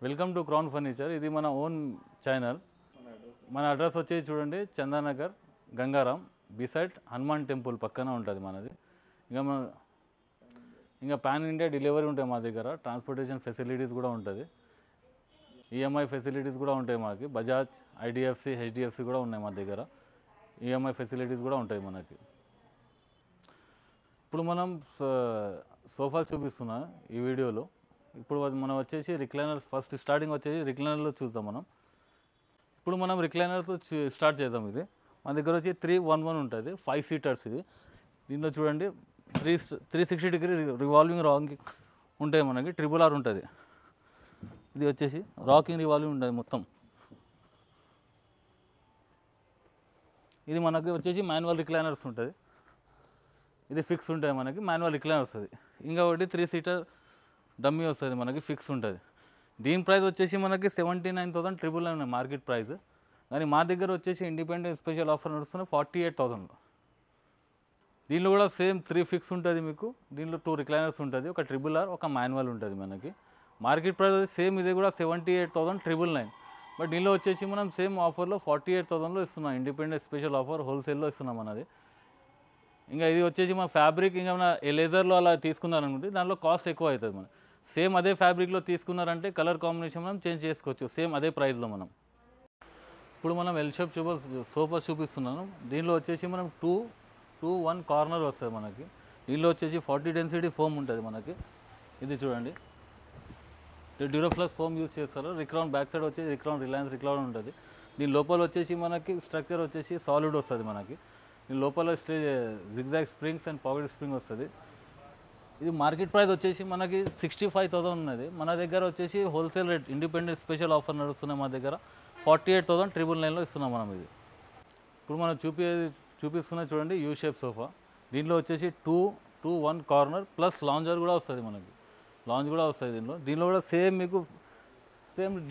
Welcome to crown furniture. ఇది మన own channel. మన అడ్రస్ వచ్చేసి చూడండి, చందానగర్ గంగారాం బిసైడ్ హనుమాన్ టెంపుల్ పక్కన ఉంటుంది మనది. ఇంకా పాన్ ఇండియా డెలివరీ ఉంటాయి మా దగ్గర. ట్రాన్స్పోర్టేషన్ ఫెసిలిటీస్ కూడా ఉంటుంది. ఈఎంఐ ఫెసిలిటీస్ కూడా ఉంటాయి మాకు. బజాజ్, ఐడిఎఫ్సి, హెచ్డిఎఫ్సి కూడా ఉన్నాయి మా దగ్గర. ఈఎంఐ ఫెసిలిటీస్ కూడా ఉంటాయి మనకి. ఇప్పుడు మనం సోఫా చూపిస్తున్నా ఈ వీడియోలో. ఇప్పుడు మనం వచ్చేసి రిక్లైనర్, ఫస్ట్ స్టార్టింగ్ వచ్చేసి రిక్లైనర్లో చూద్దాం మనం. ఇప్పుడు మనం రిక్లైనర్తో స్టార్ట్ చేద్దాం. ఇది మన దగ్గర వచ్చి 311 ఉంటుంది, 5 సీటర్స్. ఇది దీంట్లో చూడండి 360 డిగ్రీ రివాల్వింగ్ రాకింగ్ ఉంటాయి మనకి. RRR ఉంటుంది. ఇది వచ్చేసి రాకింగ్ రివాల్వింగ్ ఉంటుంది మొత్తం. ఇది మనకి వచ్చేసి మాన్యువల్ రిక్లైనర్స్ ఉంటుంది. ఇది ఫిక్స్ ఉంటుంది మనకి, మాన్యువల్ రిక్లైనర్ వస్తుంది. ఇంకా ఒకటి 3 సీటర్ డమ్మీ వస్తుంది మనకి, ఫిక్స్ ఉంటుంది. దీని ప్రైస్ వచ్చేసి మనకి 79,999 మార్కెట్ ప్రైస్. కానీ మా దగ్గర వచ్చేసి ఇండిపెండెంట్ స్పెషల్ ఆఫర్ నడుస్తుంది 48,000. దీనిలో కూడా సేమ్ 3 ఫిక్స్ ఉంటుంది మీకు. దీనిలో 2 రిక్లైనర్స్ ఉంటుంది, ఒక RRR, ఒక మాన్యువల్ ఉంటుంది మనకి. మార్కెట్ ప్రైస్ సేమ్ ఇది కూడా 78,999. బట్ దీనిలో వచ్చేసి మనం సేమ్ ఆఫర్లో 48,000లో ఇస్తున్నాం. ఇండిపెండెంట్ స్పెషల్ ఆఫర్ హోల్సేల్లో ఇస్తున్నాం అన్నది. ఇంకా ఇది వచ్చేసి మన ఫ్యాబ్రిక్ ఇంకా మన లేజర్లో అలా తీసుకున్నారనుకుంటే దానిలో కాస్ట్ ఎక్కువ అవుతుంది. మనం సేమ్ అదే ఫ్యాబ్రిక్లో తీసుకున్నారంటే కలర్ కాంబినేషన్ మనం చేంజ్ చేసుకోవచ్చు సేమ్ అదే ప్రైస్లో మనం. ఇప్పుడు మనం ఎల్ షేప్ సోఫా చూపిస్తున్నాను. దీనిలో వచ్చేసి మనం 2-1 కార్నర్ వస్తుంది మనకి. దీనిలో వచ్చేసి 40 డెన్సిటీ ఫోమ్ ఉంటుంది మనకి. ఇది చూడండి, డ్యూరోఫ్లెక్స్ ఫోమ్ యూజ్ చేస్తారు. రిక్రౌన్ బ్యాక్ సైడ్ వచ్చేసి రిలయన్స్ రిక్రౌన్ ఉంటుంది. దీని లోపల వచ్చేసి మనకి స్ట్రక్చర్ వచ్చేసి సాలిడ్ వస్తుంది మనకి. దీని లోపల zigzag springs and pocket spring వస్తుంది. ఇది మార్కెట్ ప్రైస్ వచ్చేసి మనకి 65,000 ఉన్నది. మన దగ్గర వచ్చేసి wholesale rate independent special offer నడుస్తున్నాయి మా దగ్గర. 48,999లో ఇస్తున్నాం మనం. ఇది ఇప్పుడు మనం చూపిస్తున్నా చూడండి, యూ షేప్ సోఫా. దీనిలో వచ్చేసి 2-1 కార్నర్ ప్లస్ లాంజర్ కూడా వస్తుంది మనకి. లాంజ్ కూడా వస్తుంది దీనిలో కూడా సేమ్ మీకు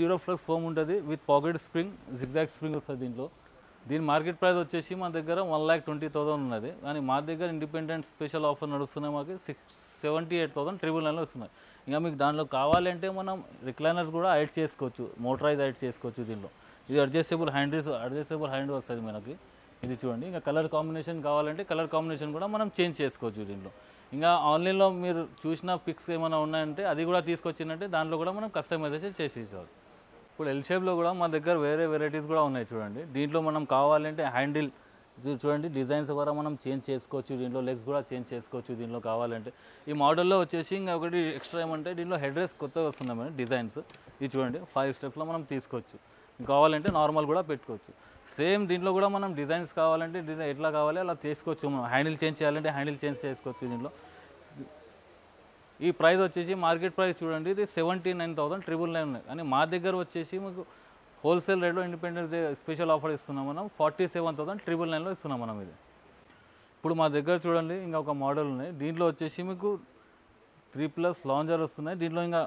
డ్యూరోఫ్లెక్స్ ఫోమ్ ఉంటుంది with pocket spring, zigzag spring వస్తుంది దీంట్లో. దీని మార్కెట్ ప్రైస్ వచ్చేసి మన దగ్గర 1,20,000 ఉన్నది. కానీ మా దగ్గర ఇండిపెండెంట్ స్పెషల్ ఆఫర్ నడుస్తున్నాయి మాకు 78,999లో ఇస్తున్నాయి. ఇంకా మీకు దానిలో కావాలంటే మనం రిక్లైనర్స్ కూడా యాడ్ చేసుకోవచ్చు, మోటరైజ్ యాడ్ చేసుకోవచ్చు దీనిలో. ఇది అడ్జస్టబుల్ హ్యాండ్ వస్తుంది మనకి. ఇది చూడండి. ఇంకా కలర్ కాంబినేషన్ కావాలంటే కలర్ కాంబినేషన్ కూడా మనం చేంజ్ చేసుకోవచ్చు దీంట్లో. ఇంకా ఆన్లైన్లో మీరు చూసిన పిక్స్ ఏమైనా ఉన్నాయంటే అది కూడా తీసుకొచ్చిందంటే దాంట్లో కూడా మనం కస్టమైజేషన్ చేసి ఇచ్చారు. ఇప్పుడు ఎల్ షేప్లో కూడా మా దగ్గర వేరే వెరైటీస్ కూడా ఉన్నాయి చూడండి. దీంట్లో మనం కావాలంటే హ్యాండిల్ చూడండి, డిజైన్స్ ద్వారా మనం చేంజ్ చేసుకోవచ్చు. దీంట్లో లెగ్స్ కూడా చేంజ్ చేసుకోవచ్చు దీంట్లో కావాలంటే. ఈ మోడల్లో వచ్చేసి ఇంకా ఒకటి ఎక్స్ట్రా ఏమంటే దీంట్లో హెడ్ రెస్ట్ కొత్తగా వస్తున్నాయి మన డిజైన్స్. ఇది చూడండి 5 స్టెప్స్లో మనం తీసుకోవచ్చు. కావాలంటే నార్మల్ కూడా పెట్టుకోవచ్చు. సేమ్ దీంట్లో కూడా మనం డిజైన్స్ కావాలంటే డిజైన్ ఎట్లా కావాలి అలా తీసుకోవచ్చు. మనం హ్యాండిల్ చేంజ్ చేయాలంటే హ్యాండిల్ చేంజ్ చేసుకోవచ్చు దీంట్లో. ఈ ప్రైస్ వచ్చేసి మార్కెట్ ప్రైస్ చూడండి, ఇది 79,999 ఉన్నాయి. కానీ మా దగ్గర వచ్చేసి మీకు హోల్సేల్ రేట్లో ఇండిపెండెంట్ స్పెషల్ ఆఫర్ ఇస్తున్నాం మనం. 47,999లో ఇస్తున్నాం మనం. ఇది ఇప్పుడు మా దగ్గర చూడండి ఇంకా ఒక మోడల్ ఉన్నాయి. దీంట్లో వచ్చేసి మీకు 3+ లాంజర్ వస్తున్నాయి. దీంట్లో ఇంకా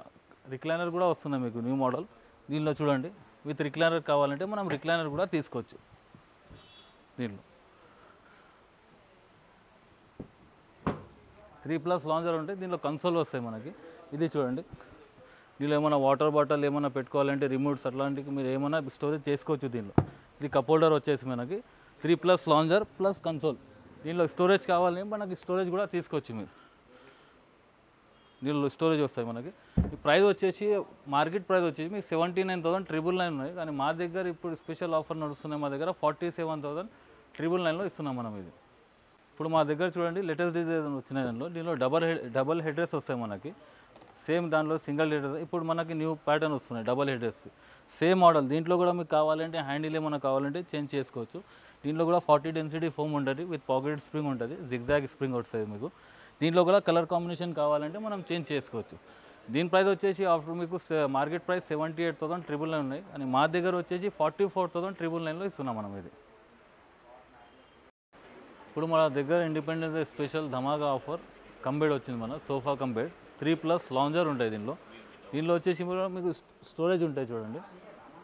రిక్లైనర్ కూడా వస్తున్నాయి మీకు న్యూ మోడల్. దీనిలో చూడండి విత్ రిక్లైనర్ కావాలంటే మనం రిక్లైనర్ కూడా తీసుకోవచ్చు. దీంట్లో 3+ లాంజర్ ఉంటాయి. దీంట్లో కన్సోల్ వస్తాయి మనకి. ఇది చూడండి, దీనిలో ఏమైనా వాటర్ బాటిల్ ఏమైనా పెట్టుకోవాలంటే రిమోట్స్ అట్లాంటివి మీరు ఏమైనా స్టోరేజ్ చేసుకోవచ్చు దీనిలో. ఇది కప్ హోల్డర్ వచ్చేసి మనకి 3+ లాంజర్ ప్లస్ కన్సోల్. దీనిలో స్టోరేజ్ కావాలని మనకి స్టోరేజ్ కూడా తీసుకోవచ్చు మీరు. దీనిలో స్టోరేజ్ వస్తాయి మనకి. ఈ ప్రైస్ వచ్చేసి మార్కెట్ ప్రైస్ వచ్చేసి మీకు 79,999 ఉన్నాయి. కానీ మా దగ్గర ఇప్పుడు స్పెషల్ ఆఫర్ నడుస్తున్నాయి మా దగ్గర 47,999లో ఇస్తున్నాం మనం. ఇది ఇప్పుడు మా దగ్గర చూడండి లేటెస్ట్ డిజైన్ వచ్చినాయి. దీనిలో డబల్ హెడ్ రెస్ట్ వస్తాయి మనకి. సేమ్ దాంట్లో సింగిల్ హెడ్ రెస్ట్ ఇప్పుడు మనకి న్యూ ప్యాటర్న్ వస్తున్నాయి double head rest. Same model. దీంట్లో కూడా మీకు కావాలంటే హ్యాండిల్ ఏమైనా కావాలంటే చేంజ్ చేసుకోవచ్చు. దీంట్లో కూడా 40 డెన్సిటీ ఫోమ్ ఉంటుంది విత్ పాకెట్ స్ప్రింగ్ ఉంటుంది, జిగ్జాగ్ స్ప్రింగ్ వస్తుంది మీకు. దీంట్లో కూడా కలర్ కాంబినేషన్ కావాలంటే మనం చేంజ్ చేసుకోవచ్చు. దీని ప్రైస్ వచ్చేసి ఆఫ్టర్ మీకు మార్కెట్ ప్రైస్ 78,999 ఉన్నాయి. కానీ మా దగ్గర వచ్చేసి 44,999లో ఇస్తున్నాం మనం. ఇది ఇప్పుడు మన దగ్గర ఇండిపెండెంట్ స్పెషల్ ధమాకా ఆఫర్ కంబెడ్ వచ్చింది మన సోఫా కంబెడ్. 3+ లాంజర్ ఉంటాయి దీనిలో వచ్చేసి మీకు స్టోరేజ్ ఉంటాయి చూడండి.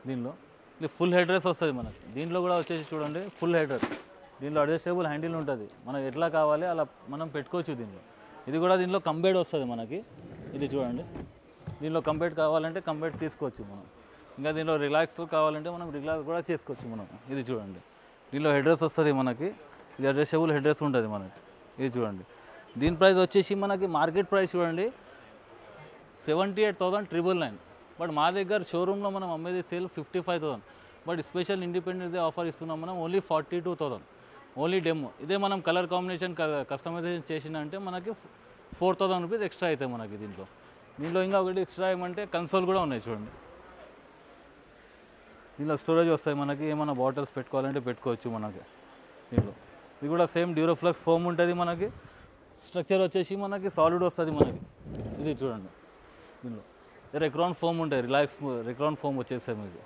దీనిలో ఫుల్ హెడ్ రెస్ట్ వస్తుంది మనకి. దీంట్లో కూడా వచ్చేసి చూడండి ఫుల్ హెడ్ రెస్ట్. దీనిలో అడ్జస్టబుల్ హ్యాండిల్ ఉంటుంది, మనకు ఎట్లా కావాలి అలా మనం పెట్టుకోవచ్చు దీనిలో. ఇది కూడా దీనిలో కంబెడ్ వస్తుంది మనకి. ఇది చూడండి, దీనిలో కంప్లీట్ కావాలంటే కంప్లీట్ తీసుకోవచ్చు మనం. ఇంకా దీనిలో రిలాక్స్ కావాలంటే మనం రిలాక్స్ కూడా చేసుకోవచ్చు మనం. ఇది చూడండి, దీనిలో హెడ్రెస్ వస్తుంది మనకి, ఇది అడ్జస్టబుల్ హెడ్రెస్ ఉంటుంది మనకి. ఇది చూడండి, దీని ప్రైస్ వచ్చేసి మనకి మార్కెట్ ప్రైస్ చూడండి 78,999. బట్ మా దగ్గర షోరూంలో మనం అమ్మేది sale 55,000. But special independence day offer ఇస్తున్నాం మనం ఓన్లీ 42,000 ఓన్లీ డెమో. ఇదే మనం కలర్ కాంబినేషన్ కస్టమైజేషన్ చేసిందంటే మనకి 4,000 రూపీస్ ఎక్స్ట్రా అవుతాయి మనకి దీంట్లో. దీంట్లో ఇంకా ఒకటి ఎక్స్ట్రా ఏమంటే కన్సోల్ కూడా ఉన్నాయి చూడండి. దీనిలో స్టోరేజ్ వస్తాయి మనకి, ఏమైనా బాటిల్స్ పెట్టుకోవాలంటే పెట్టుకోవచ్చు మనకి దీంట్లో. ఇది కూడా సేమ్ డ్యూరోఫ్లెక్స్ ఫోమ్ ఉంటుంది మనకి. స్ట్రక్చర్ వచ్చేసి మనకి సాలిడ్ వస్తుంది మనకి. ఇది చూడండి, దీనిలో రెక్రాన్ ఫోమ్ ఉంటుంది, రిలాక్స్ రెక్రాన్ ఫోమ్ వచ్చేస్తాయి మీకు.